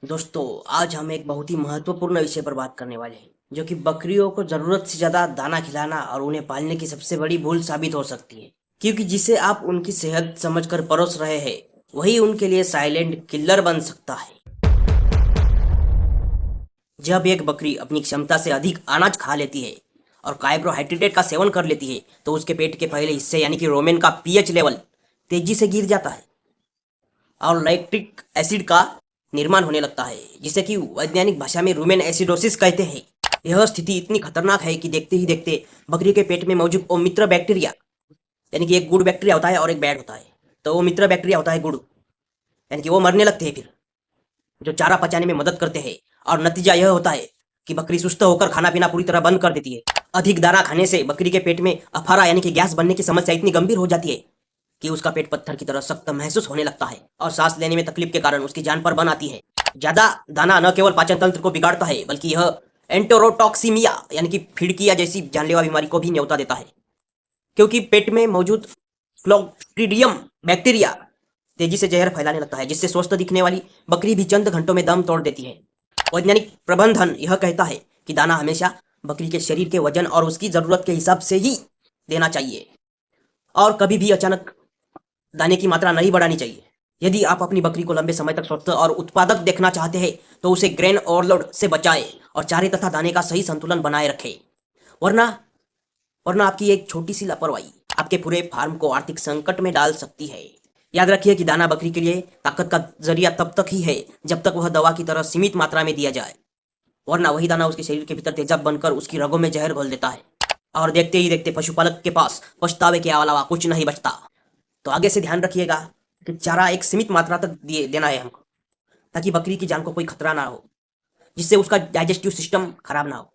दोस्तों, आज हम एक बहुत ही महत्वपूर्ण विषय पर बात करने वाले हैं, जो कि बकरियों को जरूरत से ज्यादा दाना खिलाना और उन्हें पालने की सबसे बड़ी भूल साबित हो सकती है। क्योंकि जिसे आप उनकी सेहत समझकर परोस रहे हैं, वही उनके लिए साइलेंट किलर बन सकता है। जब एक बकरी अपनी क्षमता से अधिक अनाज खा लेती है और कार्बोहाइड्रेट का सेवन कर लेती है, तो उसके पेट के पहले हिस्से यानी कि रोमेन का पीएच लेवल तेजी से गिर जाता है और लैक्टिक एसिड का निर्माण होने लगता है, जिसे कि वैज्ञानिक भाषा में रूमेन एसिडोसिस कहते हैं। यह स्थिति इतनी खतरनाक है कि देखते ही देखते बकरी के पेट में मौजूद वो मित्र बैक्टीरिया, यानी कि एक गुड बैक्टीरिया होता है और एक बैड होता है। तो वो मित्र बैक्टीरिया होता है गुड, यानी कि वो मरने लगते हैं फिर, जो चारा पचाने में मदद करते हैं। और नतीजा यह होता है कि बकरी सुस्त होकर खाना पीना पूरी तरह बंद कर देती है। अधिक दाना खाने से बकरी के पेट में अफारा यानी कि गैस बनने की समस्या इतनी गंभीर हो जाती है कि उसका पेट पत्थर की तरह सख्त महसूस होने लगता है और सांस लेने में तकलीफ के कारण उसकी जान पर बन आती है। ज्यादा दाना न केवल पाचन तंत्र को बिगाड़ता है, बल्कि यह एंटेरोटॉक्सीमिया यानी कि फिड़किया जैसी जानलेवा बीमारी को भी न्योता देता है, क्योंकि पेट में मौजूद क्लोस्ट्रीडियम बैक्टीरिया तेजी से जहर फैलाने लगता है, जिससे स्वस्थ दिखने वाली बकरी भी चंद घंटों में दम तोड़ देती है। वैज्ञानिक प्रबंधन यह कहता है कि दाना हमेशा बकरी के शरीर के वजन और उसकी जरूरत के हिसाब से ही देना चाहिए और कभी भी अचानक दाने की मात्रा नहीं बढ़ानी चाहिए। यदि आप अपनी बकरी को लंबे समय तक स्वस्थ और उत्पादक देखना चाहते हैं, तो उसे ग्रेन ओवरलोड से बचाएं और चारे तथा दाने का सही संतुलन बनाए रखें। वरना वरना आपकी एक छोटी सी लापरवाही आपके पूरे फार्म को आर्थिक संकट में डाल सकती है। याद रखिए कि दाना बकरी के लिए ताकत का जरिया तब तक ही है जब तक वह दवा की तरह सीमित मात्रा में दिया जाए, वरना वही दाना उसके शरीर के भीतर तेजाब बनकर उसकी रगों में जहर घोल देता है और देखते ही देखते पशुपालक के पास पछतावे के अलावा कुछ नहीं बचता। तो आगे से ध्यान रखिएगा कि चारा एक सीमित मात्रा तक देना है हमको, ताकि बकरी की जान को कोई खतरा ना हो, जिससे उसका डाइजेस्टिव सिस्टम खराब ना हो।